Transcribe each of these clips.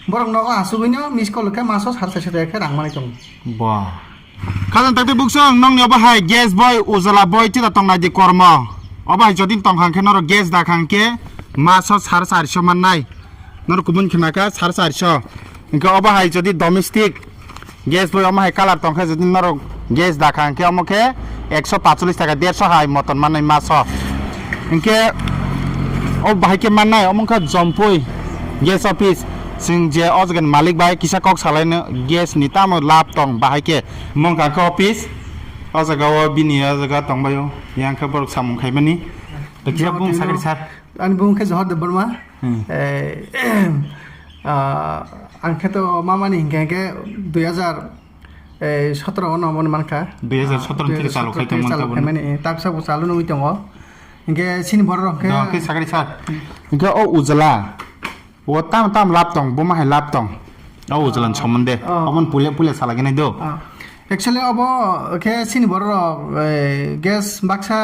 borok nogo asugino miss call ke maso 400 টাকা রাং মানে চং বাহ খাজান তাতে বুকসং নং বাহাই গ্যাস বয় উজালা বয় তিতা তং নাইদি কর্ম অবাই যদি তং খাংকে নর গ্যাস দা খাংকে মাস 450 মান নাই নর কুবুন খনাকা 450 ইনকে অবাই যদি ডোমেস্টিক গ্যাস বয় অমাই কালার তংখা যদি নর গ্যাস দা খাংকে অমকে 145 টাকা 150 হাই মতন মানে মাস ইনকে ও বাহাইকে মান নাই অমকা জম্পই গ্যাস অফিস जों जे अजगन मालिक बाय किसा कक सालायनो गेस नि ताम लाभ दं बाहायके मंका को ऑफिस अजगाव बिनि अजगा दंबायो यांखा बरक सामुं खायमानि किसा बुं सागरि सार आं बुंखे जहर दे बरमा आंखे तो मामानि हिंगे 2017 न मन मानका 2017 नि चालु खायतमोन माने ताकसा बु चालु नमि दङ हिंगे सिन बर रखे के सागरि सार हिंगे ओ उजला वो ताम लाभ दं बमा हाय लाभ दं औ उजलान सोमोन्दे अमन पुले सालागेनाय दो एक्चुअली अब के सिनि बर गेस बाक्सा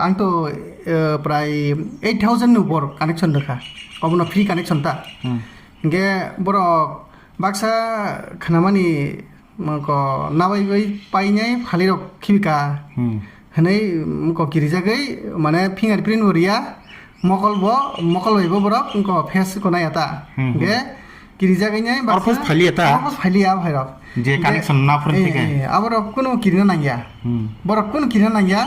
आं तो प्राय 8000 नि ऊपर कानेक्शन रखा अब न फ्री कानेक्शन ता हिंगे बर बाक्सा खानामानि मको नाबाय पाइनाय फालिर खिबिका हनै मको गिरिजागै माने फिंगारप्रिन्ट वरिया मकल भाइबो बरक उनको फेस को नाय आता गे गिरिजा गइने परपस फालिया भैरक जे कनेक्शन ना फरन थिके अब कुनो किरना नांगिया बरक कुन किरना नांगिया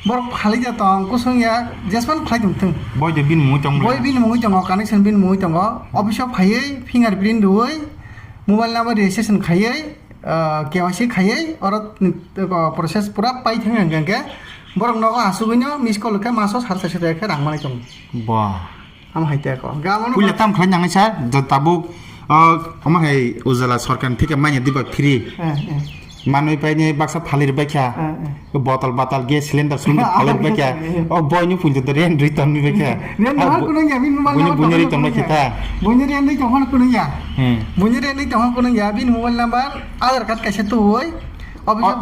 बरक फालि जाता कुसंया जेसमान फाइ दंथों बय दे बिन मुइ दं कनेक्शन बिन मुइ दं अफिसआव फायै फिंगारप्रिन्ट दुवै मोबाइल नम्बर रेजिस्ट्रेशन खायै केवाईसी खायै और प्रोसेस पूरा पाइ थंग के borok nogo asugino miss call ke maso 400 টাকা রাং মানে চং বাহ আম হাইতে কো গামন পুলে তাম খাই নাঙै স্যার তাবুক আমাই উজালা সরকার থেকে মাইনে দিবা ফ্রি মানুষ পাইনি বাক্সা ফালির বাইখা বতল গ্যাস সিলিন্ডার সুন্দর ফালির বাইখা ও বয়নি পুঞ্জ তো রেন রিটার্ন নি বাইখা রেন না কোন গা বিন মোবাইল বুনি রিটার্ন বাইখা বুনি রেন নাই তখন কোন গা বুনি রেন নাই তখন কোন গা বিন মোবাইল নাম্বার আধার কার্ড কাছে তো হই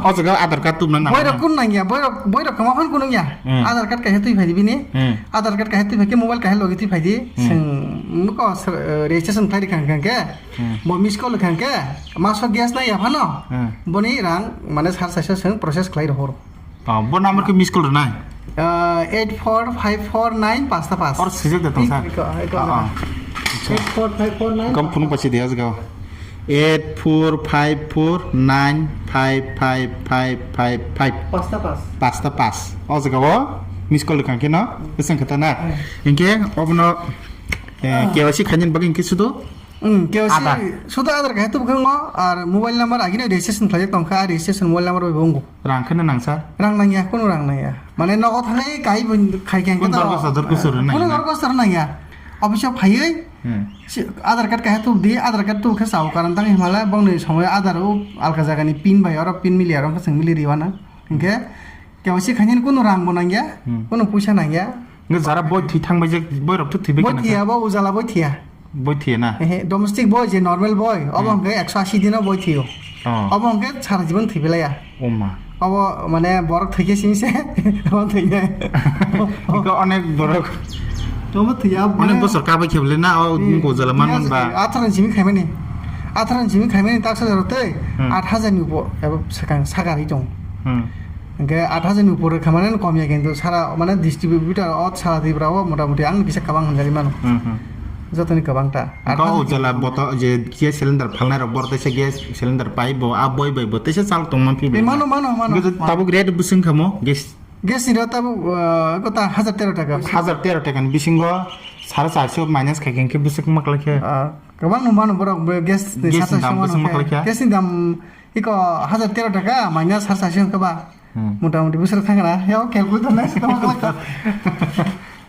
अजगा आधार कार्ड तुमना ना बयरक कुन नांगिया बयरक कमाखन कुन नांगिया आधार कार्ड काहे तुइ फाइदि बिनि आधार कार्ड काहे तुइ फाइके मोबाइल काहे लगे तुइ फाइदि जों मुको रेजिस्ट्रेशन फाइदि खांके बो मिस कॉल खांके मासो गैस ना याफा न बनि रां माने सार साइस जों प्रोसेस खालाय हर बो नम्बर के मिस कॉल ना 84549 पास्ता पास और सिजक देता सर 84549 कम फोन पछि दिया जगा 845495555 pasta pas ozgawo miss call kan kena besang kata na inke obno KYC khanyin bagin ki sudo KYC sudo adar ka hetu bkhang ar mobile number agine registration khlai tongkha registration mobile number bongo rang khana nang sa rang nang ya kono rang nang ya mane nogo thanai kai khai kan kata ko sur na kono dor ko sar nang ya অফিসে ফাইयै আধার card কাহে তো দি আধার card তো খেসাও কারণ তাং হিমালয় বংনি সময় আধারও Alka জায়গানি pin ভাই আর pin মিলি আর কাছে মিলি রিওয়ানা ইনকে কেওসি খাইন কোনো রাং বনাঙ্গিয়া কোনো পয়সা নাঙ্গিয়া যারা বই থি থাংবাই যে বই রক্ত থিবে বই থিয়া বা উজালা বই থিয়া না ডোমেস্টিক বই যে নরমাল বই অবংকে 180 দিন বই থিও অবংকে সারা জীবন থিবেলায়া ওমা অব মানে বরক থেকে সিনছে অন থইয়া অনেক বরক Toma tiya অনেক বছর কাবাই খেবলে না ও গোজালা মান বা 18 জিমি খাইমানি 18 জিমি খাইমানি তাকসা জরতে 8000 नि ऊपर एबो सागारि दं ओंके 8000 नि ऊपर खामाने कमिया किन्तु सारा माने डिस्ट्रिब्यूटर अत सारा दिब्राव मोटामुटी आं बिसा काबां हनजारि मानो जतनि काबांटा गाव जला बत जे ग्यास सिलिन्डर फालनाय र बरतेसे ग्यास सिलिन्डर पाइबो आ बय बतेसे चाल तंमान पिबे मानो ताबुक रेट बुसिं खामो গ্যাস নিরা তাব কত 1013 টাকা 1013 টাকা বিসিংগ 450 মাইনাস খাইকেনকে বুসিক মাকলাকে গোबां नुबानो बरक গ্যাস 700 গ্যাসनि दाम इको 1013 টাকা माइनास 450 कबा मोटामुटी बोसोर थांगोना याव क्यालकुलेटर ना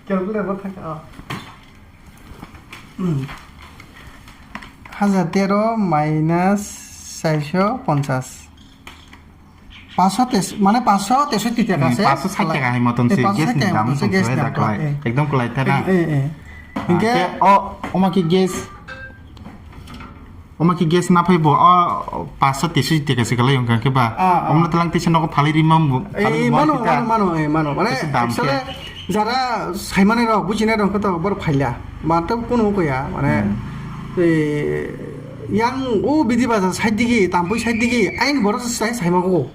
क्यालकुलेटर थांगा 1013 माइनास 450 500 মানে 563 টাকা আছে 560 টাকা hay মতন সে গ্যাস দাম সে রাখলাই একদম কলাইতা না ইনকে ওমাকি গ্যাস না পাইবো 563 টাকা সে গলাই অঙ্কা কেবা ওমনা তলাং তেছে নক ফালি রিমাম মানো মানে আসলে যারা সাইমানে র বুঝিনে র কত বড় ফাইলা মাতো কোন কইয়া মানে yang bidi bazar side digi tampui side digi aing boro sai sai mago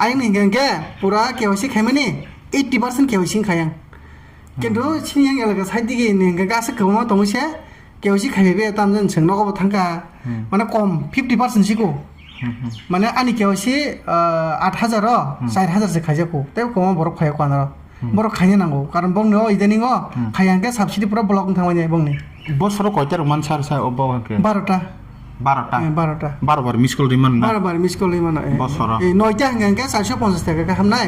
aing ningange pura KYC khaimani 80% KYC khayang কিন্তু চিনিয়াং এলাকা side digi ninga gasa koma tongse KYC khaibe tamজন sengnogo thangka মানে কম 50% সিকো মানে আনি KYC 8000 4000 সে খাইজাকো তাই কম বড় খায় কোনা বড় খাইনে নাঙ্গো কারণ বংনো ইদানিङो খায়াঙ্কে সাবসিডি পুরো ব্লক থামাইনে বংনি বছর কয়টা রমান সার সাই অবকে 12টা 12টা 12 বার মিস কল দিমান না 12 বার মিস কল দিমান বছর এই 9টা হাঙ্গাঙ্কে 450 টাকা হামনাই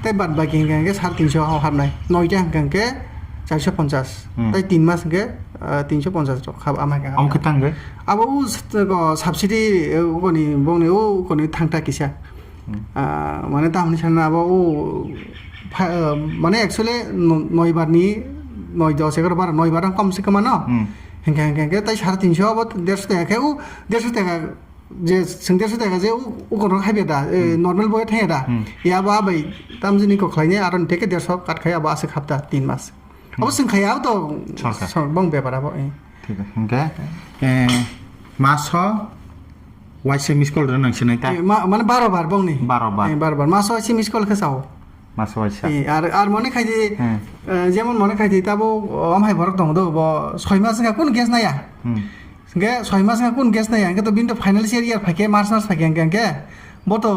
তাই বাদ বাকি হাঙ্গাঙ্কে 350 হামনাই 9টা হাঙ্গাঙ্কে 450 তাই 3 মাস গে 350 টাকা খাব আমাকে আমকে তাঙ্গে আবো সাবসিডি কোনি বংনি কোনি থাংটা কিসা মানে তামনি সানা আবো মানে एक्चुअली 9 बारनि 9 10 11 बार 9 बार कम से कम न हेंगे ताई 350 अब 150 टाका 150 टाका जे 150 टाका जे उगोन खाइबे दा नर्माल बय थाया दा या बा बै तामजिनि को खलाइने आरन टेके 150 काट खाया बा से खापता 3 मास अब जों खाया तो बं बेपार अब ठीक है हेंगे मास वाइसे मिस कल नंसिनै ता माने 12 बार बंनि 12 बार मास वाइसे मिस कल खसाव मास वाइसे আর মনে খাইদি যেমন মনে খাইদি তাবো আমহাই বরক দং দো 6 মাস কোন গ্যাস নাইয়া গে 6 মাস কোন গ্যাস নাইয়া গে তো বিন তো ফাইনান্সিয়াল ইয়ার ফাকে মার্চ ফাকে গে বতো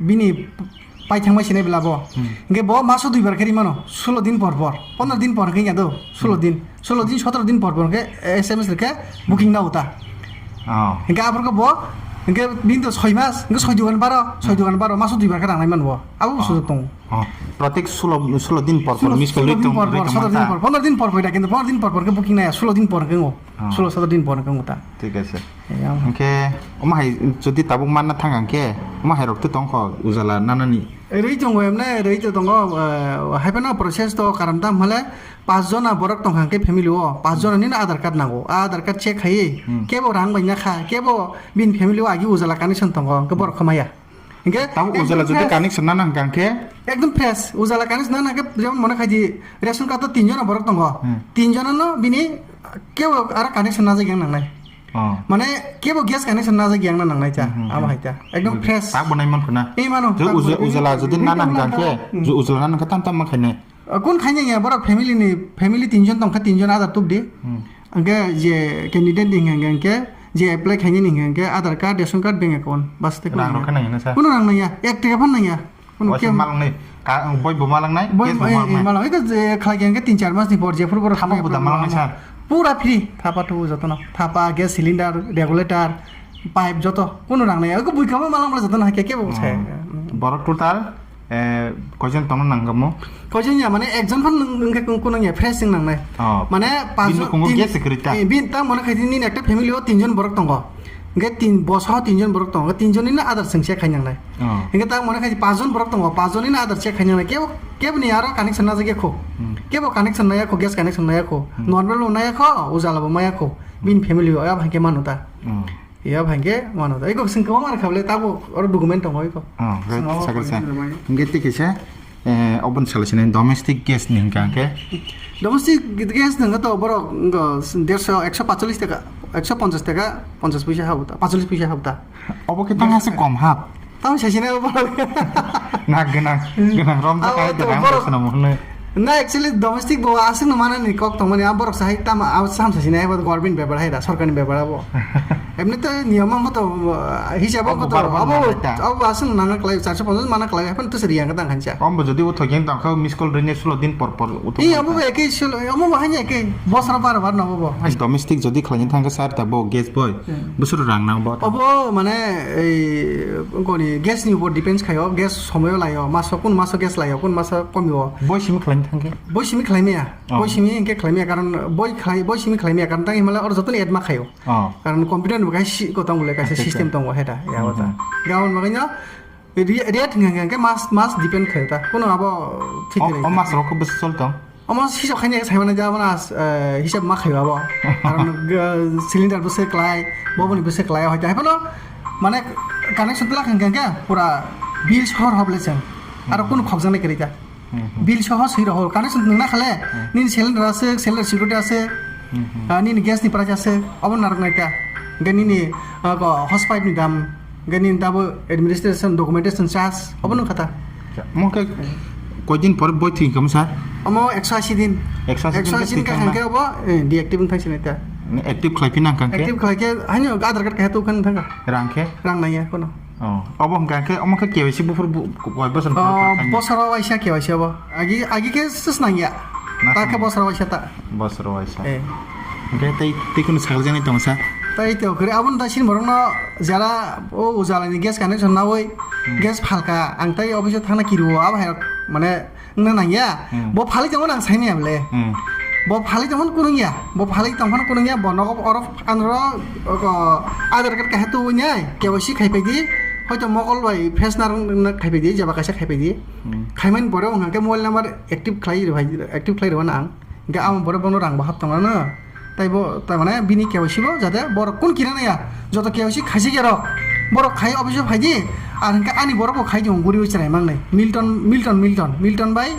বিনি পাই থাংমাই সিনাই বেলাবো গে ব মাসো দুইবার খেরি মানো 16 দিন পর 15 দিন পর গিয়া দো 16 দিন 17 দিন পর গে এসএমএস লেকে বুকিং না হতা গে আবরকে ব গে বিন তো 6 মাস গে 6 দুগান 12 মাসো দুইবার খেরা নাইমান ব আবু সুযোগ দং প্রত্যেক 16 দিন পর মিস কল দিন পর 15 দিন পর কইটা কিন্তু 15 দিন পর বুকিং নাই 16 দিন পর কেঙ্গো 16 দিন পর কেঙ্গো তা ঠিক আছে ওকে ওমাই যদি তাবুক মান না থাঙ্গাকে ওমাই রক্ত তংখ উজালা নানানি রই দङ এমনে রই তো দङ হাইপেনা প্রসেস তো কারণটা হলে 5 জন বরক তংখাকে ফ্যামিলি ও 5 জন নিন আধার কার্ড নাগো আধার কার্ড চেক খাই কেবো রাং বাইনা খা কেবো বিন ফ্যামিলি ও আগি উজালা কানেকশন তংগ গবর খমায়া ইনকে তাও উজালা যদি কানেকশন না নাঙ্গাকে একদম ফ্রেশ উজালা কানেকশন না নাকে যেমন মনে খাইদি রেশন কার্ড তো 3 জন বরক তংগ 3 জন ন বিনি কেবো আর কানেকশন না যায় নাংনাই মানে কেবো গ্যাস কানেকশন না যায় গ্যাং না নাংনাই তা আমা হাইতা একদম ফ্রেশ তাক বনাই মান খনা এই মানো উজালা যদি না নাঙ্গাকে উজালা না নাঙ্গা তাম मा খাইনে কোন খাইনে ইয়া বড় ফ্যামিলি 3 জন তংখা 3 জন আধার তুব দি আগে যে ক্যান্ডিডেট দিংগাকে যে অ্যাপ্লাই খাইনে নিংগাকে Aadhaar card ration card bank account বাস তে রাং রখানাই না স্যার কোন রাং নাইয়া 1 টাকা ফান নাইয়া কোন কে মালংনাই বই বমালাংনাই কেস বমালাংনাই মালং এই যে খাইগাকে 3-4 মাস নি পর যে ফুরবর খামা বুদা মালংনাই স্যার পুরা ফ্রি থাপা তো যতন Thapa gas cylinder regulator pipe যত কোন রাং নাইয়া কো বুইখামা মালংলা যতন হাকে কে বলছে বড় টোটাল কয়জন তন নাঙ্গামো কয়জন ইয়া মানে একজন ফান নংকে কোন ইয়া ফ্রেশ সিং নাংনাই মানে 5 জন গ্যাস সিকিউরিটি বিন তা মনে খাইদিনি একটা ফ্যামিলি ও 3 জন বরক তঙ্গ গে 3 বস 3 জন বরক তঙ্গ 3 জননি না আদার সংখ্যা খাইনাংনাই গে তা মনে খাইদি 5 জন বরক তঙ্গ 5 জননি না আদার চেক খাইনাংনাই কেবনি আরো কানেকশন না জাগে খো কেবো কানেকশন নায়া খো গ্যাস কানেকশন নায়া খো নরমাল নায়া খো উজালাবো মায়া খো বিন ফ্যামিলি ও ভাইকে মানুতা ইয়া ভাইকে মানুতা এগো সিংকো মার খাবলে তাবো আর ডকুমেন্ট তঙ্গ ইকো সাগরসা গেতি কিসে অবন সালসিনে ডোমেস্টিক গ্যাস নিংকাকে ডোমেস্টিক গ্যাস নঙ্গ তো বড় 150 টাকা 150 টাকা 50 পয়সা হাবতা 45 পয়সা হাবতা অবকে তাঙ্গাসে কম হাব তাও শেষিনে বড় না গনা রম তা কাই দেখাম সনা মনে না অ্যাকচুয়ালি ডোমেস্টিক বো আসিন মানে নি কক তমনি আবর সাহি তাম আউ সাম শেষিনে হেব গভর্নমেন্ট ব্যাপার হাইরা সরকারি ব্যাপার আবো এমনি তো নিয়ম মতো হিসাব কত আবো আসিন নানা ক্লাই 450 মানা ক্লাই এখন তো সরিয়া কাদাং খানচা কম যদি ও থকেন তাখা মিস কল রেনে 16 দিন পর পর এই আবো একই আমো বাহানি একই বছর বার বার নবো ডোমেস্টিক যদি খাইনি থাঙ্গা সার তাবো গ্যাস বয় বুসুর রাং নাও অবো মানে এই কোনি গ্যাস নি উপর ডিপেন্ডস খায়ো গ্যাস সময় লায়ো মাস কোন মাস গ্যাস লায়ো কোন মাস কমিও বয় সিম খাইনি থাঙ্গে বই সিমি খাইমিয়া বই সিমি এনকে খাইমিয়া কারণ বই সিমি খাইমিয়া কারণ তাই হিমালয় আর যতন এড মা খায়ো কারণ কম্পিউটার নুগাই কতং বলে কাছে সিস্টেম তং হেটা ইয়াওতা গাউন মাগাইনা রেট ngangke mas depend খায়তা কোন আবো ঠিক রে ও মাস রকম বেশ চলতো আমার হিসাব খাইনে সাইমানে যা মানে হিসাব মা খাইবা আবো কারণ সিলিন্ডার বসে ক্লাই ববনি বসে ক্লাই হয়তো হেপনো মানে কানেকশন তলা ngangke পুরা বিল শহর হবলেছেন আর কোন খবজানে করিতা বিল সহজ হই রহ কানেকশন না খালে নিন সিলিন্ডার আছে সিলিন্ডার সিকিউরিটি আছে নিন গ্যাস নি প্রাইস আছে অবন নারক নাইতা gani ko hospital ni dam gani dabo administration documentation charge obo nung kata mungkin kojin por boy ting kamu sah amo 180 din 180 ka hangke obo deactive thang sineta aktif kelai pinang kan ke active khai ke hanyo aadhar card ka tu kan thang rang ke rang naya kono obo kan ke omo ke KYC bufur boy bosan bosara waisya ke waisya obo agi ke sus naya ta ke bosara waisya ta bosara waisya oke tai kun sakal jani tong sah তাই তো করে আবন তা scene বরং যারা ও উজালানি gas connection না ওই gas ফালকা আং তাই অফিসে থানা কিরু আব হায় মানে না নাইয়া ব ফালি যেমন আং সাইনি আমলে ব ফালি যেমন কুরুঙ্গিয়া ব ফালি তখন কুরুঙ্গিয়া বনক অরফ আনর আধার কার্ড কাহে তো ওইনাই কেওয়াইসি খাইপাইদি হয়তো মকল বাই ফেসনার খাইপাইদি যাবা কাছে খাইপাইদি খাইমান বড় ওখানকে মোবাইল নাম্বার অ্যাক্টিভ খাই ভাই অ্যাক্টিভ খাই রবান আং গে আম বড় বড় রাং বাহাব তাঙ্গা না তাই তার মানে বিনি কেওয়াইসিব যাতে বড় কোন কিনা নাইয়া যত কেওয়াইসি খাইছি গের বড় খাই অফিসে ফাইদি আর হ্যাঁ আনি বড় খাই দিও গুড়ি হয়েছে নাই মাংনাই মিল্টন বাই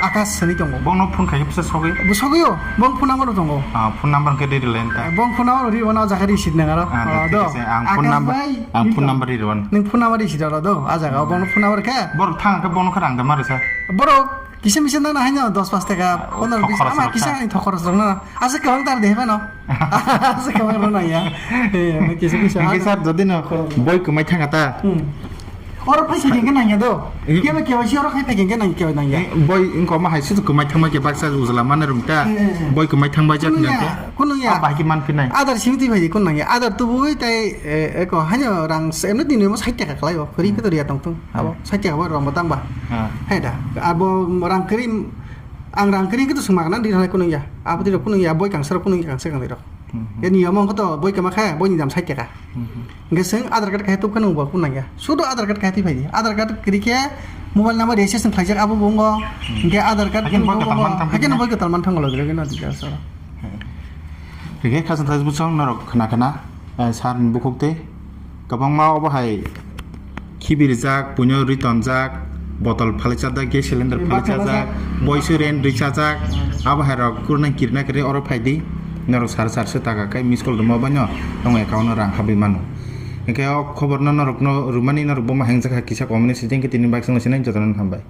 আকাশ সানি দङ bong no phone khai psa sogi সগিও বং ফোন নাম্বার দङ phone number ke di len ta বং ফোন নাম্বার রি ওনা জাগারি সিট নাগার দ ang phone number di ron ning phone number রি সিট দ আজাগা বং ফোন নাম্বার কে bor thang ke bong no kharang da maru sa বড় কিসে মিশে না হাইনো 10-5 টাকা 15-20 টাকা আমার কিসে আনি থখরস রং না আছে কেমন তার দেবে না আছে কেমন না ইয়া কিসে কিসে ke sar jodi no boy kumai thanga ta और पैसा केंगे नहीं है दो क्या मैं क्या वैसे और खाई केंगे नहीं क्या नहीं है boy ingko ma hai su kumai thangma ke baksa uzala mana rum ta boy kumai thangba ja ke कुन या ba ki man pinai आधार सिमिति भाइ कुन नहीं आधार तो बुई ताई एको हान्यो रां सेमनो दिनु म 60 टाका खलायो खरि पे तो रिया तंग अब 60 टाका रं बतां बा हे दा अब रां करि आं रां करि तो सुमागना दि थानाय कुन या अब दि कुन या boy कांसर कुन या कांसर कांदि र ये नियम को तो boy के माखा boy नि दाम 60 टाका गेसं आधार कार्ड खाय तो कनु बा कुन या सुदो आधार कार्ड खाय ति भाइ आधार कार्ड करिके मोबाइल नंबर रेजिस्ट्रेशन खायजाक अब बुंगो के आधार कार्ड हाकेन boy के तलमान थांगल लगे ना दिगा sir Oke, kasan tas busong norok kena saran bukukte, kabang mau apa hai, kibir jak, punya return jak, botol palicak jak, gas cylinder palicak jak, boys ren recharge jak, apa hai rok kurang kirna kiri orang faidi, norok sar setaka kai miskol rumah banyak, dong account orang habi manu. Oke, kabar norok no rumah ni norok boma hang jak kisah komunikasi yang kita ni baik sama sini jatuhan hambai.